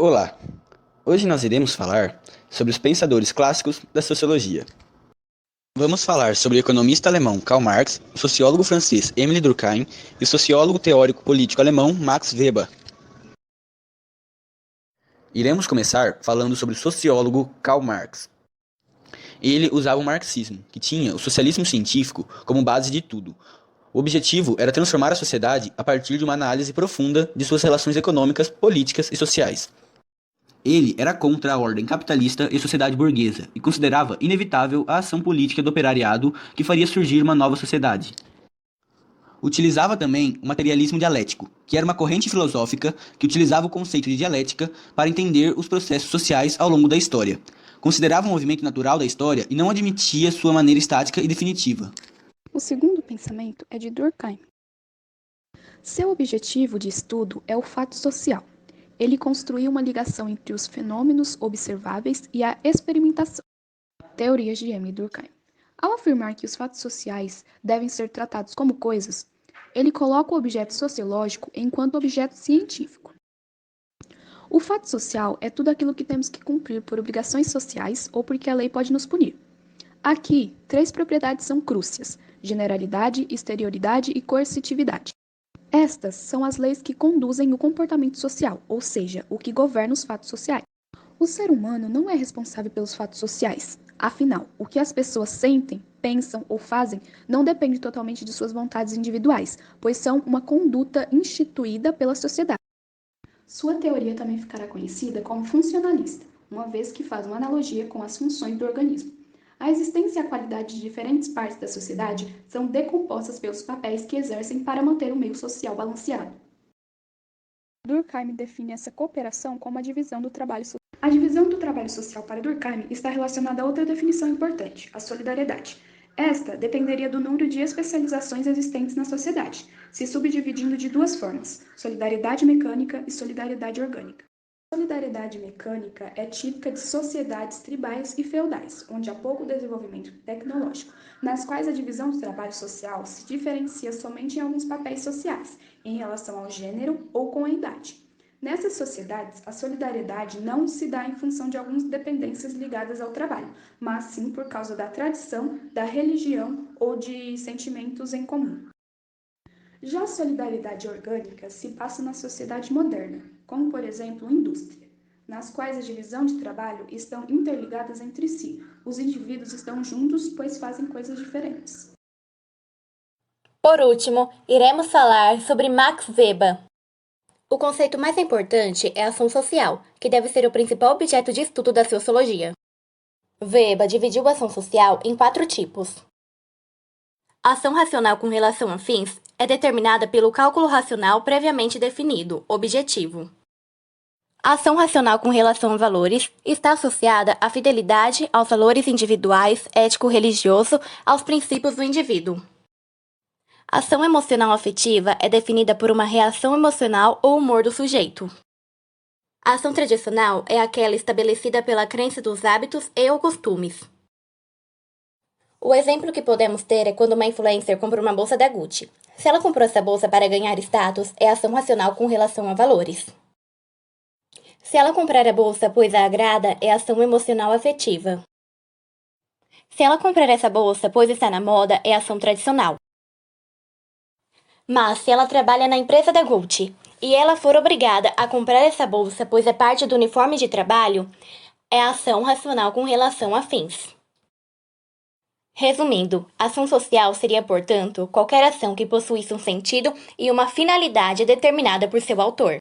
Olá! Hoje nós iremos falar sobre os pensadores clássicos da sociologia. Vamos falar sobre o economista alemão Karl Marx, o sociólogo francês Émile Durkheim e o sociólogo teórico político alemão Max Weber. Iremos começar falando sobre o sociólogo Karl Marx. Ele usava o marxismo, que tinha o socialismo científico como base de tudo. O objetivo era transformar a sociedade a partir de uma análise profunda de suas relações econômicas, políticas e sociais. Ele era contra a ordem capitalista e sociedade burguesa e considerava inevitável a ação política do operariado que faria surgir uma nova sociedade. Utilizava também o materialismo dialético, que era uma corrente filosófica que utilizava o conceito de dialética para entender os processos sociais ao longo da história. Considerava o movimento natural da história e não admitia sua maneira estática e definitiva. O segundo pensamento é de Durkheim. Seu objetivo de estudo é o fato social. Ele construiu uma ligação entre os fenômenos observáveis e a experimentação. Teorias de Émile Durkheim. Ao afirmar que os fatos sociais devem ser tratados como coisas, ele coloca o objeto sociológico enquanto objeto científico. O fato social é tudo aquilo que temos que cumprir por obrigações sociais ou porque a lei pode nos punir. Aqui, 3 propriedades são cruciais: generalidade, exterioridade e coercitividade. Estas são as leis que conduzem o comportamento social, ou seja, o que governa os fatos sociais. O ser humano não é responsável pelos fatos sociais. Afinal, o que as pessoas sentem, pensam ou fazem não depende totalmente de suas vontades individuais, pois são uma conduta instituída pela sociedade. Sua teoria também ficará conhecida como funcionalista, uma vez que faz uma analogia com as funções do organismo. A existência e a qualidade de diferentes partes da sociedade são decompostas pelos papéis que exercem para manter o meio social balanceado. Durkheim define essa cooperação como a divisão do trabalho social. A divisão do trabalho social para Durkheim está relacionada a outra definição importante, a solidariedade. Esta dependeria do número de especializações existentes na sociedade, se subdividindo de 2 formas: solidariedade mecânica e solidariedade orgânica. A solidariedade mecânica é típica de sociedades tribais e feudais, onde há pouco desenvolvimento tecnológico, nas quais a divisão do trabalho social se diferencia somente em alguns papéis sociais, em relação ao gênero ou com a idade. Nessas sociedades, a solidariedade não se dá em função de algumas dependências ligadas ao trabalho, mas sim por causa da tradição, da religião ou de sentimentos em comum. Já a solidariedade orgânica se passa na sociedade moderna, como por exemplo indústria, nas quais a divisão de trabalho estão interligadas entre si. Os indivíduos estão juntos, pois fazem coisas diferentes. Por último, iremos falar sobre Max Weber. O conceito mais importante é a ação social, que deve ser o principal objeto de estudo da sociologia. Weber dividiu a ação social em 4 tipos. A ação racional com relação a fins é determinada pelo cálculo racional previamente definido, objetivo. A ação racional com relação a valores está associada à fidelidade aos valores individuais, ético-religioso, aos princípios do indivíduo. A ação emocional afetiva é definida por uma reação emocional ou humor do sujeito. A ação tradicional é aquela estabelecida pela crença dos hábitos e ou costumes. O exemplo que podemos ter é quando uma influencer compra uma bolsa da Gucci. Se ela comprou essa bolsa para ganhar status, é ação racional com relação a valores. Se ela comprar a bolsa pois a agrada, é ação emocional afetiva. Se ela comprar essa bolsa pois está na moda, é ação tradicional. Mas se ela trabalha na empresa da Gucci e ela for obrigada a comprar essa bolsa pois é parte do uniforme de trabalho, é ação racional com relação a fins. Resumindo, ação social seria, portanto, qualquer ação que possuísse um sentido e uma finalidade determinada por seu autor.